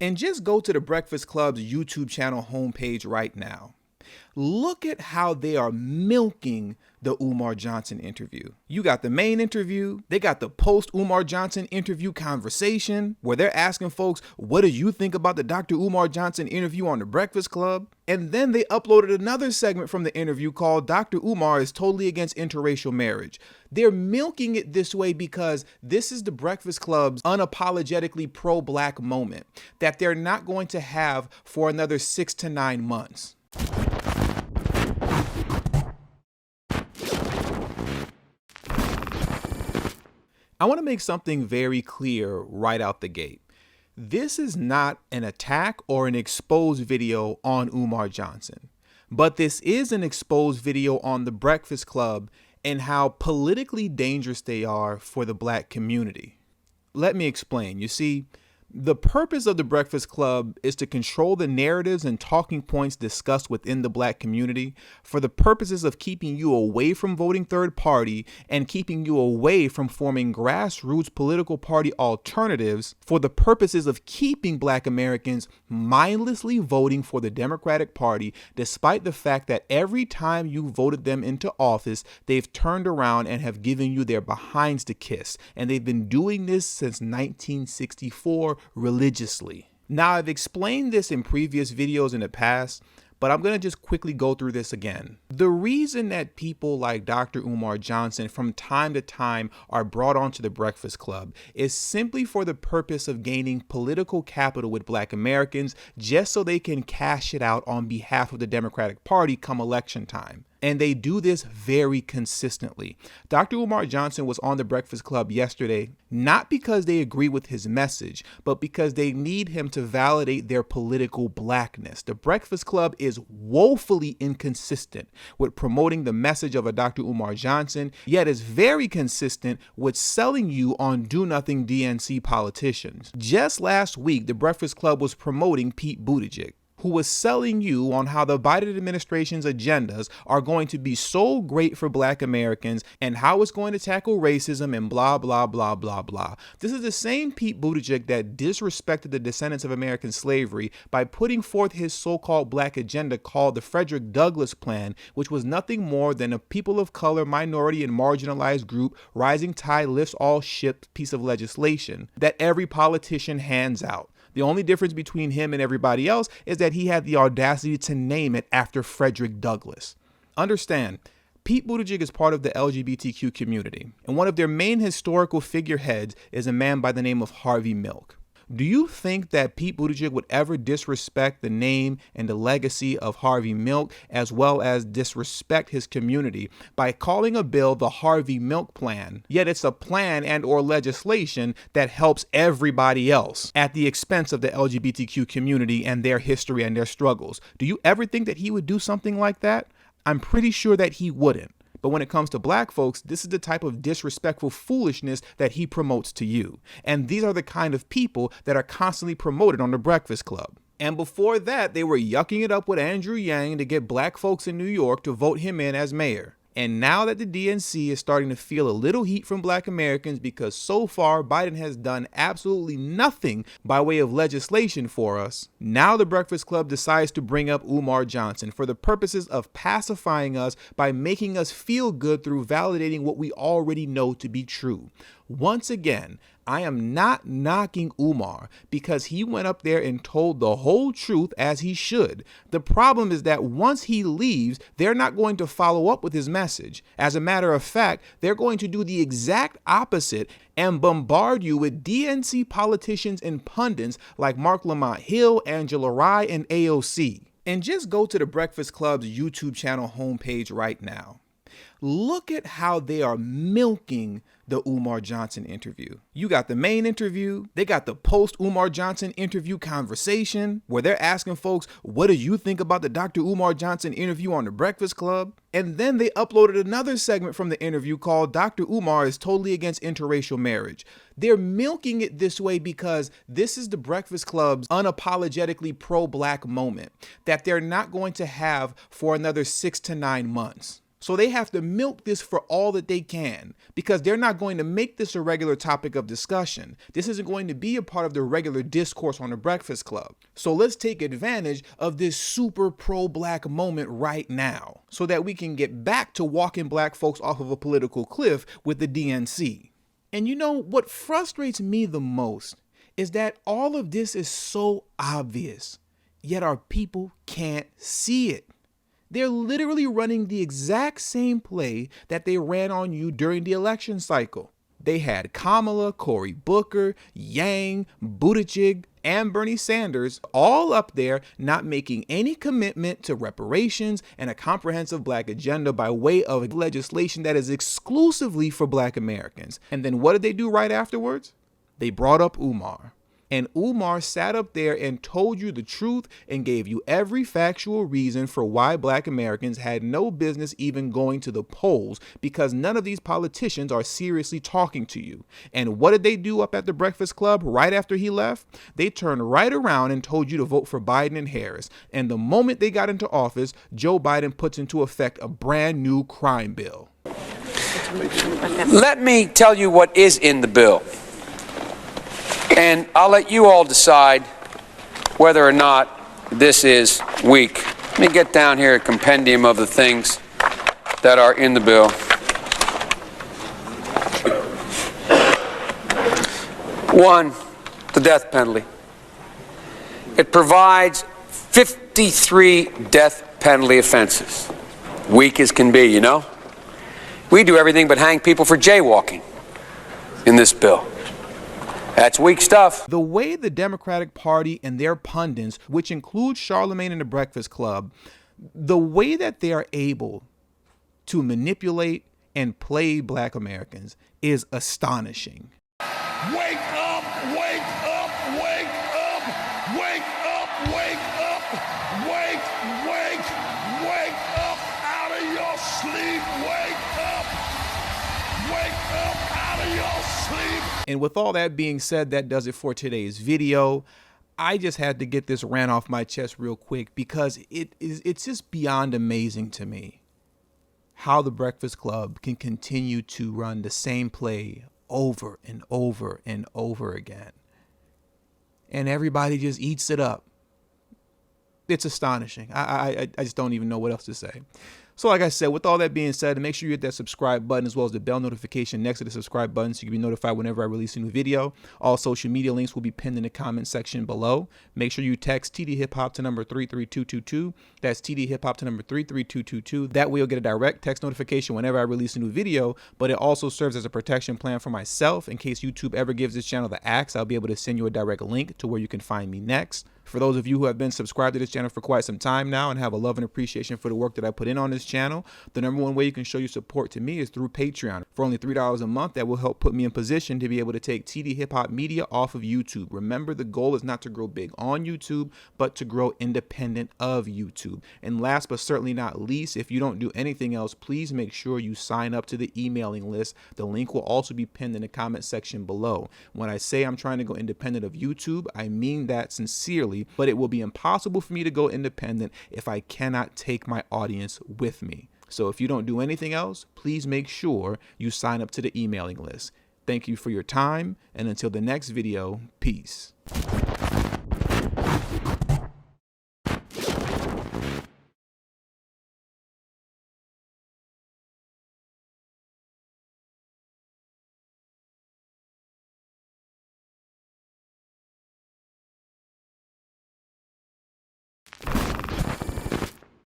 And just go to the Breakfast Club's YouTube channel homepage right now. Look at how they are milking the Umar Johnson interview. You got the main interview, they got the post Umar Johnson interview conversation where they're asking folks, what do you think about the Dr. Umar Johnson interview on the Breakfast Club? And then they uploaded another segment from the interview called Dr. Umar is totally against interracial marriage. They're milking it this way because this is the Breakfast Club's unapologetically pro-black moment that they're not going to have for another 6 to 9 months. I want to make something very clear right out the gate. This is not an attack or an exposed video on Umar Johnson, but this is an exposed video on the Breakfast Club and how politically dangerous they are for the black community. Let me explain. You see, the purpose of the Breakfast Club is to control the narratives and talking points discussed within the black community for the purposes of keeping you away from voting third party and keeping you away from forming grassroots political party alternatives for the purposes of keeping black Americans mindlessly voting for the Democratic Party, despite the fact that every time you voted them into office, they've turned around and have given you their behinds to kiss. And they've been doing this since 1964. Religiously. Now, I've explained this in previous videos in the past, but I'm going to just quickly go through this again. The reason that people like Dr. Umar Johnson from time to time are brought onto the Breakfast Club is simply for the purpose of gaining political capital with black Americans just so they can cash it out on behalf of the Democratic Party come election time. And they do this very consistently. Dr. Umar Johnson was on the Breakfast Club yesterday, not because they agree with his message, but because they need him to validate their political blackness. The Breakfast Club is woefully inconsistent with promoting the message of a Dr. Umar Johnson, yet is very consistent with selling you on do-nothing DNC politicians. Just last week, the Breakfast Club was promoting Pete Buttigieg, who was selling you on how the Biden administration's agendas are going to be so great for black Americans and how it's going to tackle racism and blah, blah, blah, blah, blah. This is the same Pete Buttigieg that disrespected the descendants of American slavery by putting forth his so-called black agenda called the Frederick Douglass Plan, which was nothing more than a people of color, minority, and marginalized group rising tide lifts all ships piece of legislation that every politician hands out. The only difference between him and everybody else is that he had the audacity to name it after Frederick Douglass. Understand, Pete Buttigieg is part of the LGBTQ community, and one of their main historical figureheads is a man by the name of Harvey Milk. Do you think that Pete Buttigieg would ever disrespect the name and the legacy of Harvey Milk, as well as disrespect his community by calling a bill the Harvey Milk Plan? Yet it's a plan and or legislation that helps everybody else at the expense of the LGBTQ community and their history and their struggles. Do you ever think that he would do something like that? I'm pretty sure that he wouldn't. But when it comes to black folks, this is the type of disrespectful foolishness that he promotes to you. And these are the kind of people that are constantly promoted on the Breakfast Club. And before that, they were yucking it up with Andrew Yang to get black folks in New York to vote him in as mayor. And now that the DNC is starting to feel a little heat from black Americans because so far Biden has done absolutely nothing by way of legislation for us, now the Breakfast Club decides to bring up Umar Johnson for the purposes of pacifying us by making us feel good through validating what we already know to be true. Once again, I am not knocking Umar because he went up there and told the whole truth as he should. The problem is that once he leaves, they're not going to follow up with his message. As a matter of fact, they're going to do the exact opposite and bombard you with DNC politicians and pundits like Mark Lamont Hill, Angela Rye, and AOC. And just go to the Breakfast Club's YouTube channel homepage right now. Look at how they are milking the Umar Johnson interview. You got the main interview, they got the post Umar Johnson interview conversation where they're asking folks, what do you think about the Dr. Umar Johnson interview on the Breakfast Club? And then they uploaded another segment from the interview called Dr. Umar is totally against interracial marriage. They're milking it this way because this is the Breakfast Club's unapologetically pro-black moment that they're not going to have for another 6 to 9 months. So they have to milk this for all that they can, because they're not going to make this a regular topic of discussion. This isn't going to be a part of the regular discourse on the Breakfast Club. So let's take advantage of this super pro-black moment right now so that we can get back to walking black folks off of a political cliff with the DNC. And you know what frustrates me the most is that all of this is so obvious, yet our people can't see it. They're literally running the exact same play that they ran on you during the election cycle. They had Kamala, Cory Booker, Yang, Buttigieg, and Bernie Sanders all up there not making any commitment to reparations and a comprehensive black agenda by way of legislation that is exclusively for black Americans. And then what did they do right afterwards? They brought up Umar. And Umar sat up there and told you the truth and gave you every factual reason for why black Americans had no business even going to the polls, because none of these politicians are seriously talking to you. And what did they do up at the Breakfast Club right after he left? They turned right around and told you to vote for Biden and Harris. And the moment they got into office, Joe Biden puts into effect a brand new crime bill. Let me tell you what is in the bill. And I'll let you all decide whether or not this is weak. Let me get down here a compendium of the things that are in the bill. One, the death penalty. It provides 53 death penalty offenses. Weak as can be, you know? We do everything but hang people for jaywalking in this bill. That's weak stuff. The way the Democratic Party and their pundits, which include Charlamagne and the Breakfast Club, the way that they are able to manipulate and play black Americans is astonishing. Wake up, wake up, wake up, wake up, wake up, wake up out of your sleep, wake up out of your sleep. And with all that being said, that does it for today's video. I just had to get this rant off my chest real quick because it's just beyond amazing to me how the Breakfast Club can continue to run the same play over and over and over again. And everybody just eats it up. It's astonishing. I just don't even know what else to say. So like I said, with all that being said, make sure you hit that subscribe button as well as the bell notification next to the subscribe button so you can be notified whenever I release a new video. All social media links will be pinned in the comment section below. Make sure you text tdhiphop to number 33222. That's tdhiphop to number 33222. That way you'll get a direct text notification whenever I release a new video, but it also serves as a protection plan for myself in case YouTube ever gives this channel the axe. I'll be able to send you a direct link to where you can find me next. For those of you who have been subscribed to this channel for quite some time now and have a love and appreciation for the work that I put in on this channel, the #1 way you can show your support to me is through Patreon. For only $3 a month, that will help put me in position to be able to take TD Hip Hop Media off of YouTube. Remember, the goal is not to grow big on YouTube, but to grow independent of YouTube. And last but certainly not least, if you don't do anything else, please make sure you sign up to the emailing list. The link will also be pinned in the comment section below. When I say I'm trying to go independent of YouTube, I mean that sincerely. But it will be impossible for me to go independent if I cannot take my audience with me. So if you don't do anything else, please make sure you sign up to the emailing list. Thank you for your time, and until the next video, peace.